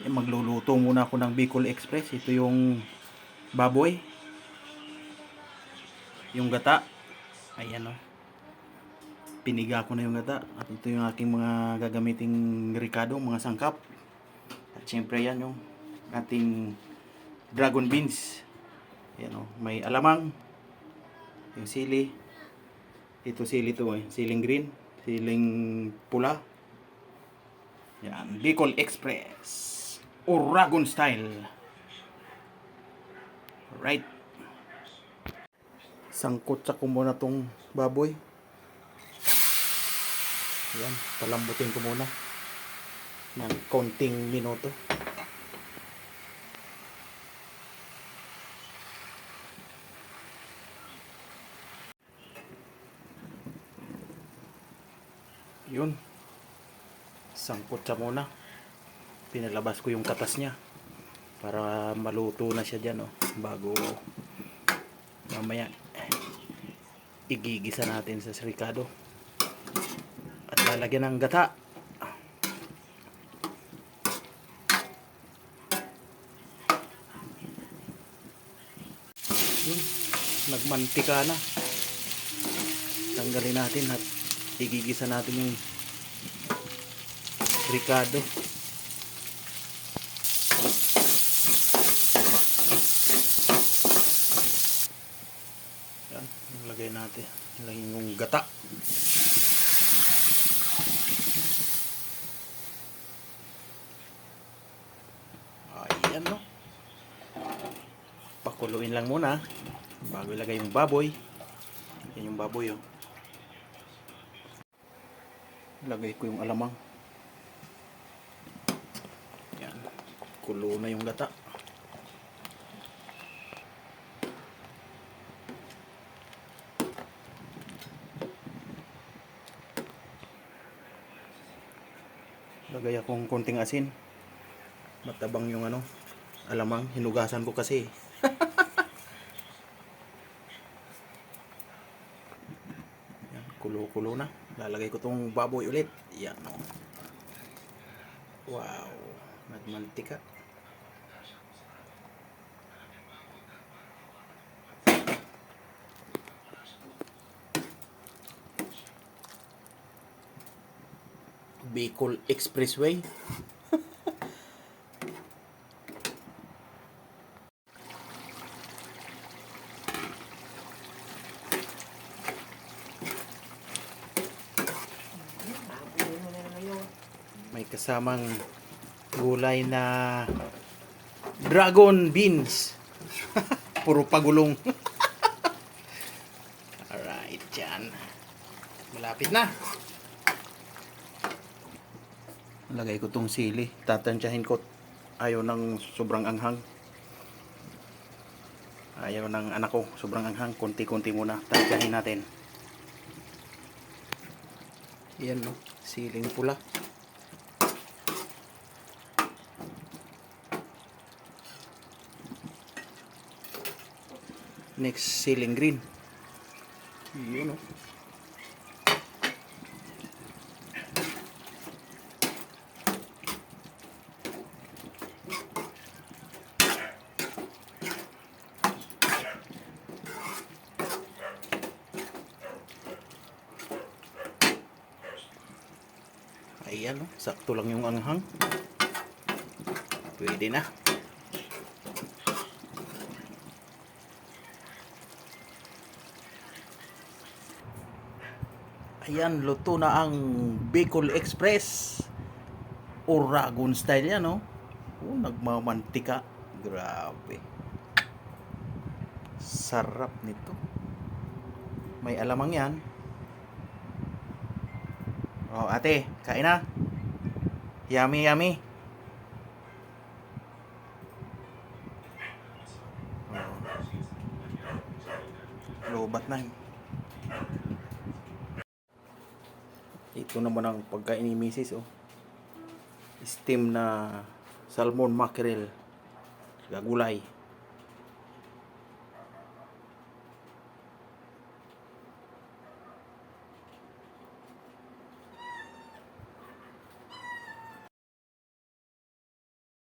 Magluluto muna ako ng Bicol Express. Ito yung baboy, yung gata. Ayan o. Piniga ko na yung gata. At ito yung aking mga gagamiting ricado, mga sangkap. At syempre yan yung ating dragon beans. Ayan o. May alamang, yung sili. Ito sili to eh. Siling green, siling pula. Yan. Bicol Express. Oragon style. Right. Sangkot sa ko muna tong baboy. Yan, palambutin ko muna ng konting minuto. Yun. Sangkot sa muna. Pinalabas ko yung katas niya para maluto na siya dyan, oh, bago mamaya igigisa natin sa ricado at lalagyan ng gata. Yun, nagmantika na. Tanggalin natin at igigisa natin yung ricado. Yan, lagay natin. Lagay yung gata. Ayan, no. Pakuluin lang muna bago ilagay yung baboy. Yan yung baboy, oh. Lagay ko yung alamang. Yan. Kulo na yung gata. Lagay akong konting asin. Matabang yung ano, alamang. Hinugasan ko kasi. Yan, kulo-kulo na. Lalagay ko tong baboy ulit. Yan. Wow. Nagmantika. Bicol Expressway. May kasamang gulay na dragon beans. Puro pagulong. Alright, yan. Malapit na. Lagay ko tong sili. Tatansyahin ko. Ayaw ng sobrang anghang. Ayaw ng anak ko sobrang anghang. Konti-konti muna. Tansyahin natin. Yan, no. Siling pula. Next, siling green. Yun, no. Ayan, no? Sakto lang yung anghang. Pwede na. Ayan, luto na ang Bicol Express. Oragon style yan, no? Oh, nagmamantika. Grabe. Sarap nito. May alamang yan. Oh, ate, kain na. Yummy, yummy. Oh. Lobat na. Ito naman ang pagkain ni Mrs. Oh. Steam na salmon mackerel. Gulay.